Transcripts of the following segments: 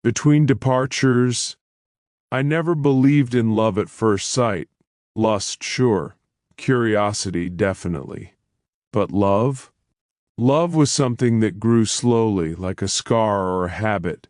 Between departures, I never believed in love at first sight. Lust, sure. Curiosity, definitely. But love? Love was something that grew slowly, like a scar or a habit.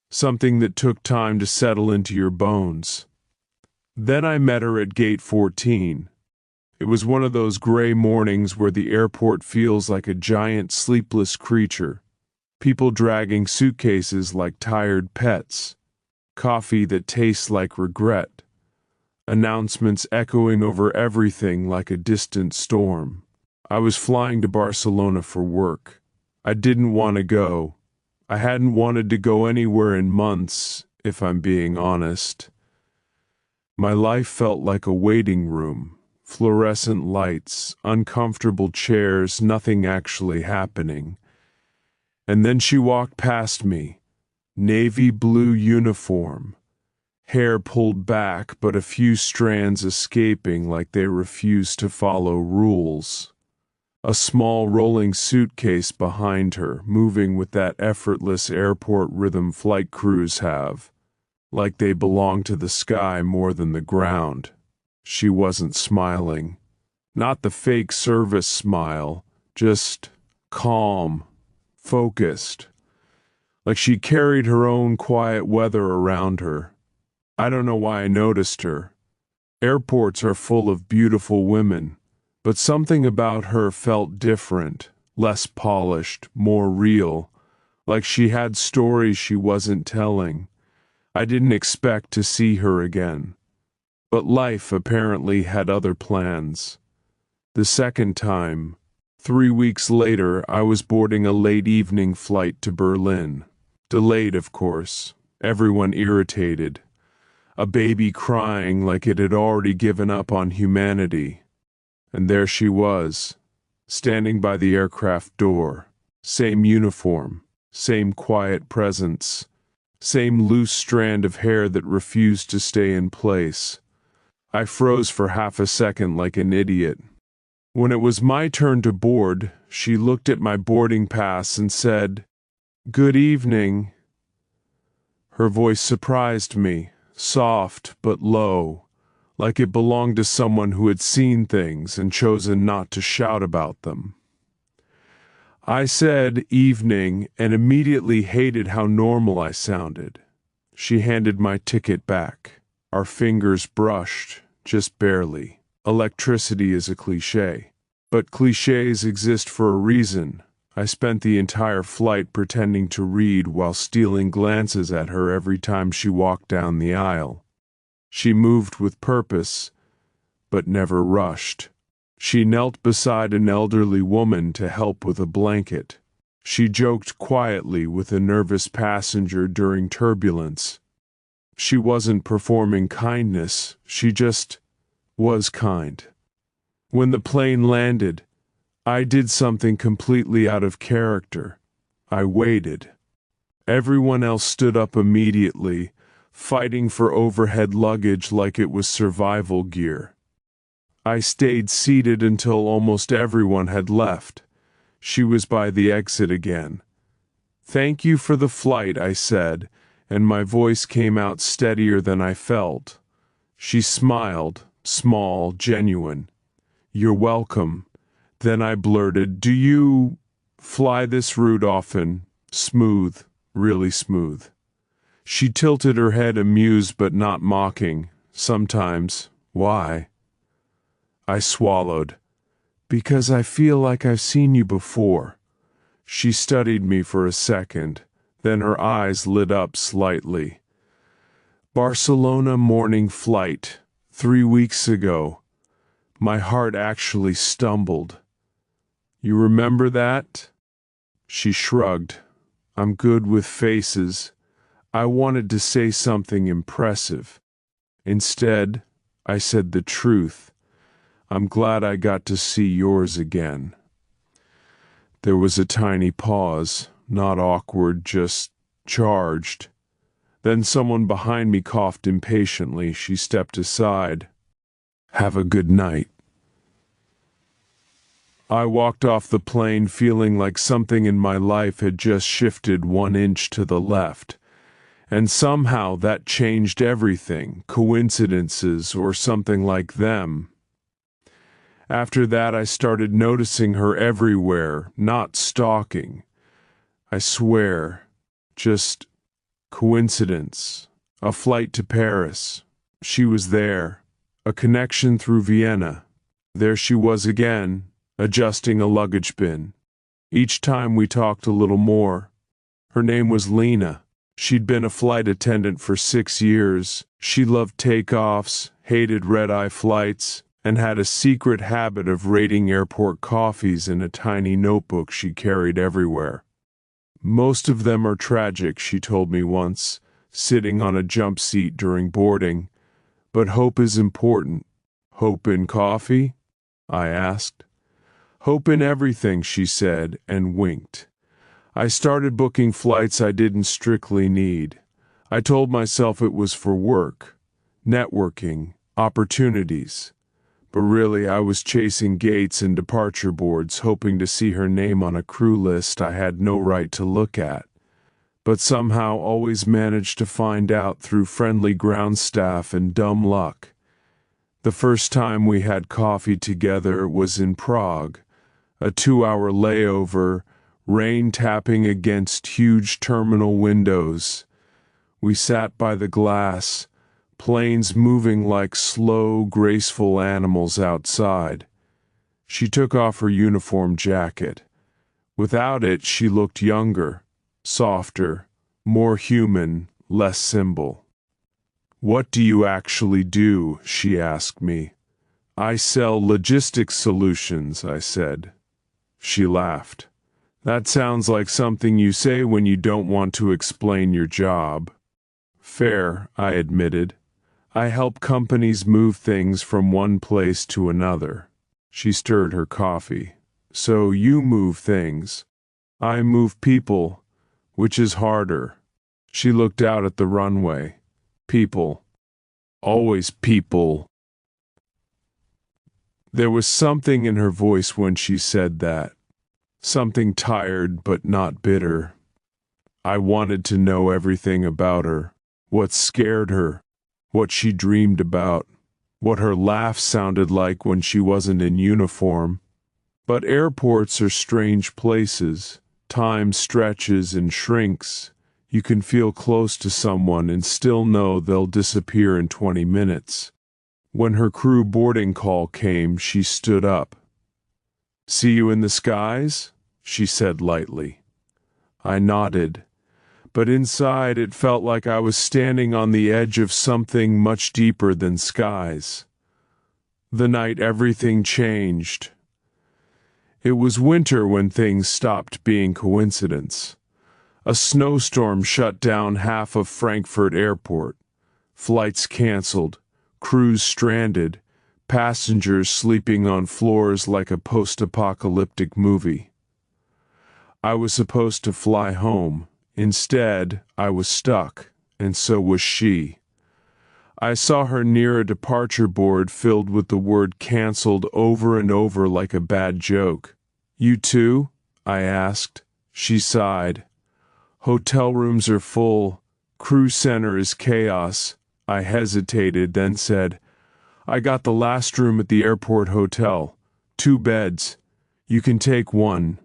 Something that took time to settle into your bones. Then I met her at gate 14. It was one of those gray mornings where the airport feels like a giant sleepless creature. People dragging suitcases like tired pets. Coffee that tastes like regret. Announcements echoing over everything like a distant storm. I was flying to Barcelona for work. I didn't want to go. I hadn't wanted to go anywhere in months, if I'm being honest. My life felt like a waiting room. Fluorescent lights, uncomfortable chairs, nothing actually happening. And then she walked past me. Navy blue uniform. Hair pulled back, but a few strands escaping like they refused to follow rules. A small rolling suitcase behind her, moving with that effortless airport rhythm flight crews have, like they belong to the sky more than the ground. She wasn't smiling. Not the fake service smile, just calm, focused. Like she carried her own quiet weather around her. I don't know why I noticed her. Airports are full of beautiful women, but something about her felt different, less polished, more real, like she had stories she wasn't telling. I didn't expect to see her again. But life apparently had other plans. The second time, 3 weeks later, I was boarding a late evening flight to Berlin. Delayed, of course. Everyone irritated. A baby crying like it had already given up on humanity. And there she was, standing by the aircraft door. Same uniform, same quiet presence, same loose strand of hair that refused to stay in place. I froze for half a second like an idiot. When it was my turn to board, she looked at my boarding pass and said, "Good evening." Her voice surprised me, soft but low, like it belonged to someone who had seen things and chosen not to shout about them. I said evening and immediately hated how normal I sounded. She handed my ticket back. Our fingers brushed, just barely. Electricity is a cliché. But clichés exist for a reason. I spent the entire flight pretending to read while stealing glances at her every time she walked down the aisle. She moved with purpose, but never rushed. She knelt beside an elderly woman to help with a blanket. She joked quietly with a nervous passenger during turbulence. She wasn't performing kindness, she just was kind. When the plane landed, I did something completely out of character. I waited. Everyone else stood up immediately, fighting for overhead luggage like it was survival gear. I stayed seated until almost everyone had left. She was by the exit again. "Thank you for the flight," I said, and my voice came out steadier than I felt. She smiled, small, genuine. "You're welcome." Then I blurted, "Do you fly this route often?" Smooth, really smooth. She tilted her head, amused but not mocking. "Sometimes." "Why?" I swallowed. "Because I feel like I've seen you before." She studied me for a second, then her eyes lit up slightly. "Barcelona morning flight, 3 weeks ago." My heart actually stumbled. "You remember that?" She shrugged. "I'm good with faces." I wanted to say something impressive. Instead, I said the truth. "I'm glad I got to see yours again." There was a tiny pause, not awkward, just charged. Then someone behind me coughed impatiently. She stepped aside. "Have a good night." I walked off the plane feeling like something in my life had just shifted 1 inch to the left, And somehow that changed everything, coincidences or something like them. After that, I started noticing her everywhere, not stalking. I swear, just coincidence. A flight to Paris. She was there. A connection through Vienna. There she was again, adjusting a luggage bin. Each time we talked a little more. Her name was Lena. She'd been a flight attendant for 6 years. She loved takeoffs, hated red-eye flights, and had a secret habit of rating airport coffees in a tiny notebook she carried everywhere. Most of them are tragic, she told me once, sitting on a jump seat during boarding. But hope is important. Hope in coffee? I asked. Hope in everything, she said, and winked. I started booking flights I didn't strictly need. I told myself it was for work, networking, opportunities. But really, I was chasing gates and departure boards, hoping to see her name on a crew list I had no right to look at, but somehow always managed to find out through friendly ground staff and dumb luck. The first time we had coffee together was in Prague, a 2-hour layover, rain tapping against huge terminal windows. We sat by the glass, planes moving like slow, graceful animals outside. She took off her uniform jacket. Without it, she looked younger, softer, more human, less symbol. "What do you actually do?" she asked me. "I sell logistics solutions," I said. She laughed. "That sounds like something you say when you don't want to explain your job." "Fair," I admitted. "I help companies move things from one place to another." She stirred her coffee. "So you move things. I move people, which is harder." She looked out at the runway. People. Always people. There was something in her voice when she said that. Something tired but not bitter. I wanted to know everything about her. What scared her. What she dreamed about, what her laugh sounded like when she wasn't in uniform. But airports are strange places. Time stretches and shrinks. You can feel close to someone and still know they'll disappear in 20 minutes. When her crew boarding call came, she stood up. "See you in the skies?" she said lightly. I nodded. But inside it felt like I was standing on the edge of something much deeper than skies. The night everything changed. It was winter when things stopped being coincidence. A snowstorm shut down half of Frankfurt Airport. Flights canceled, crews stranded, passengers sleeping on floors like a post-apocalyptic movie. I was supposed to fly home. Instead, I was stuck, and so was she. I saw her near a departure board filled with the word "canceled" over and over like a bad joke. "You too?" I asked. She sighed. "Hotel rooms are full. Crew center is chaos." I hesitated, then said, "I got the last room at the airport hotel. 2 beds. You can take one."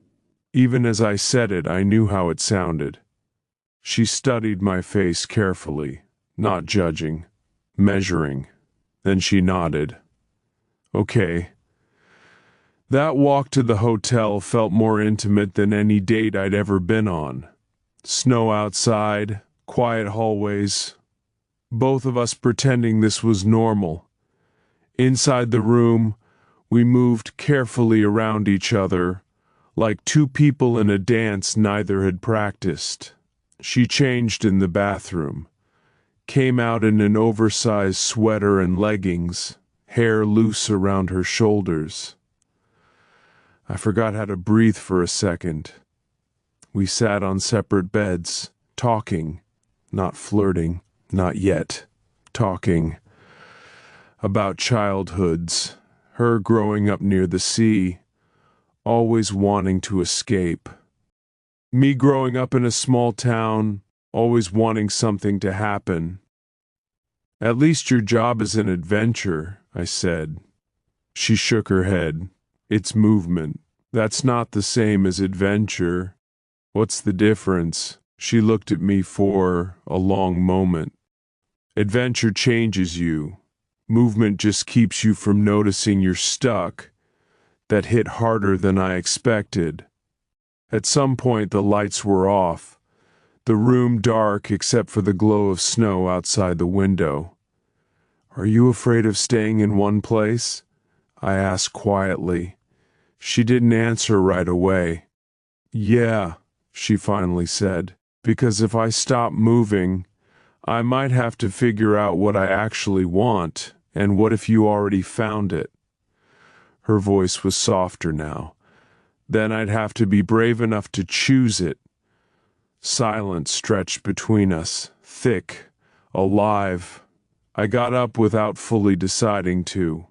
Even as I said it, I knew how it sounded. She studied my face carefully, not judging, measuring. Then she nodded. "Okay." That walk to the hotel felt more intimate than any date I'd ever been on. Snow outside, quiet hallways. Both of us pretending this was normal. Inside the room, we moved carefully around each other, like two people in a dance neither had practiced. She changed in the bathroom, came out in an oversized sweater and leggings, hair loose around her shoulders. I forgot how to breathe for a second. We sat on separate beds, talking, not flirting, not yet, talking about childhoods, her growing up near the sea, always wanting to escape. Me growing up in a small town, always wanting something to happen. At least your job is an adventure, I said. She shook her head. It's movement. That's not the same as adventure. What's the difference? She looked at me for a long moment. Adventure changes you. Movement just keeps you from noticing you're stuck. That hit harder than I expected. At some point the lights were off, the room dark except for the glow of snow outside the window. Are you afraid of staying in one place? I asked quietly. She didn't answer right away. Yeah, she finally said, because if I stop moving, I might have to figure out what I actually want, and what if you already found it? Her voice was softer now. Then I'd have to be brave enough to choose it. Silence stretched between us, thick, alive. I got up without fully deciding to.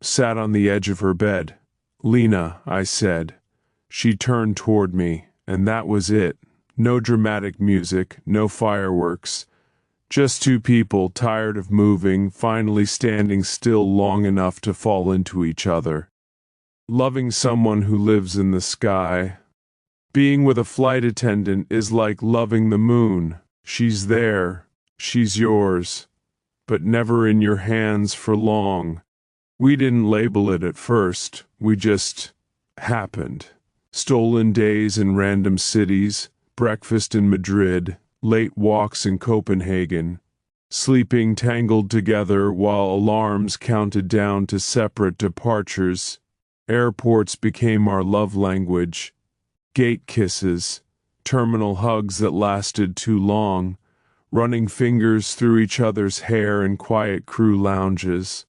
Sat on the edge of her bed. Lena, I said. She turned toward me, and that was it. No dramatic music, no fireworks. Just two people tired of moving, finally standing still long enough to fall into each other. Loving someone who lives in the sky. Being with a flight attendant is like loving the moon. She's there, she's yours, but never in your hands for long. We didn't label it at first, we just happened. Stolen days in random cities, breakfast in Madrid, late walks in Copenhagen, sleeping tangled together while alarms counted down to separate departures. Airports became our love language. Gate kisses, terminal hugs that lasted too long, running fingers through each other's hair in quiet crew lounges.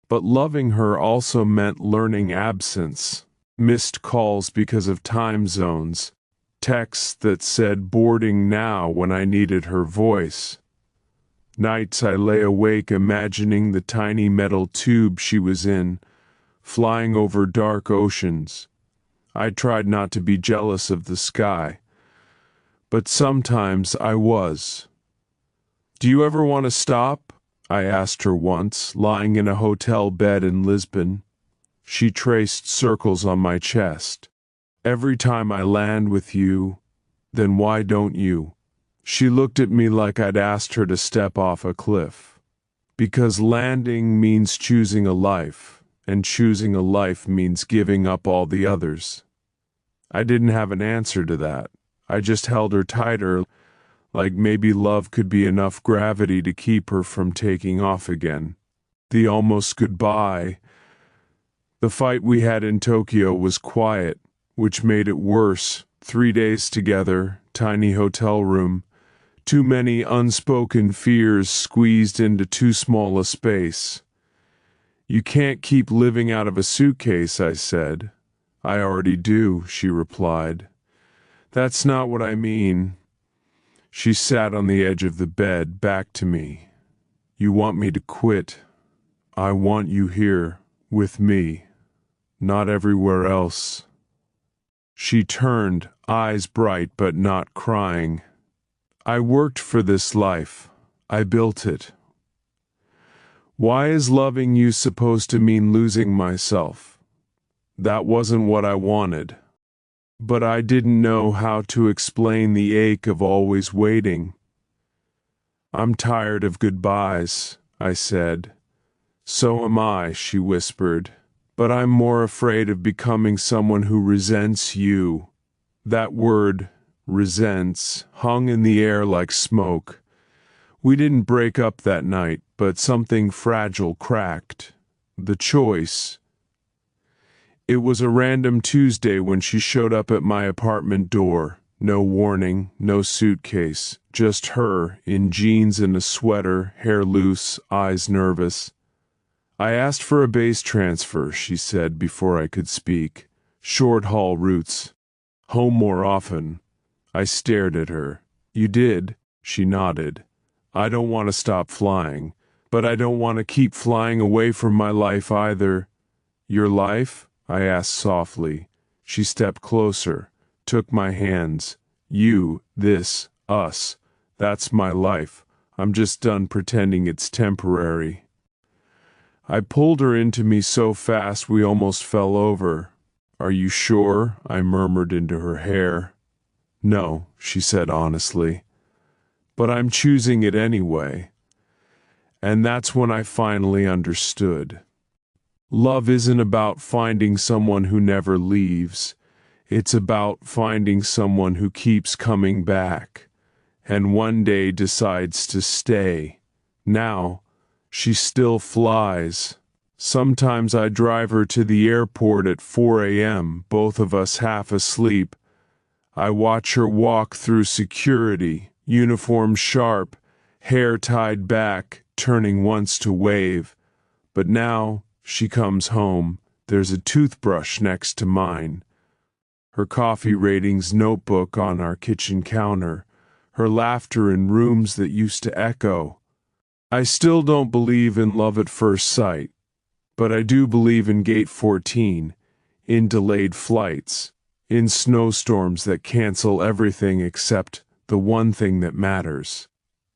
But loving her also meant learning absence, missed calls because of time zones, texts that said boarding now when I needed her voice. Nights I lay awake imagining the tiny metal tube she was in, flying over dark oceans. I tried not to be jealous of the sky, but sometimes I was. Do you ever want to stop? I asked her once, lying in a hotel bed in Lisbon. She traced circles on my chest. Every time I land with you, then why don't you? She looked at me like I'd asked her to step off a cliff. Because landing means choosing a life. And choosing a life means giving up all the others. I didn't have an answer to that. I just held her tighter, like maybe love could be enough gravity to keep her from taking off again. The almost goodbye. The fight we had in Tokyo was quiet, which made it worse. 3 days together, tiny hotel room. Too many unspoken fears squeezed into too small a space. You can't keep living out of a suitcase, I said. I already do, she replied. That's not what I mean. She sat on the edge of the bed, back to me. You want me to quit. I want you here, with me, not everywhere else. She turned, eyes bright but not crying. I worked for this life. I built it. Why is loving you supposed to mean losing myself? That wasn't what I wanted. But I didn't know how to explain the ache of always waiting. I'm tired of goodbyes, I said. So am I, she whispered. But I'm more afraid of becoming someone who resents you. That word, resents, hung in the air like smoke. We didn't break up that night, but something fragile cracked. The choice. It was a random Tuesday when she showed up at my apartment door. No warning, no suitcase, just her, in jeans and a sweater, hair loose, eyes nervous. I asked for a base transfer, she said before I could speak. Short-haul routes. Home more often. I stared at her. You did? She nodded. I don't want to stop flying, but I don't want to keep flying away from my life either. Your life? I asked softly. She stepped closer, took my hands. You, this, us. That's my life. I'm just done pretending it's temporary. I pulled her into me so fast we almost fell over. Are you sure? I murmured into her hair. No, she said honestly. But I'm choosing it anyway. And that's when I finally understood. Love isn't about finding someone who never leaves. It's about finding someone who keeps coming back, and one day decides to stay. Now, she still flies. Sometimes I drive her to the airport at 4 a.m., both of us half asleep. I watch her walk through security, uniform sharp, hair tied back, turning once to wave. But now, she comes home. There's a toothbrush next to mine. Her coffee ratings notebook on our kitchen counter. Her laughter in rooms that used to echo. I still don't believe in love at first sight, but I do believe in Gate 14, in delayed flights, in snowstorms that cancel everything except the one thing that matters.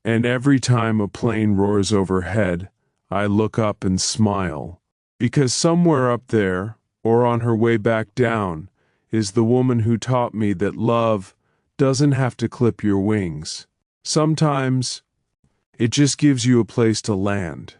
And every time a plane roars overhead, I look up and smile, because somewhere up there, or on her way back down, is the woman who taught me that love doesn't have to clip your wings. Sometimes, it just gives you a place to land.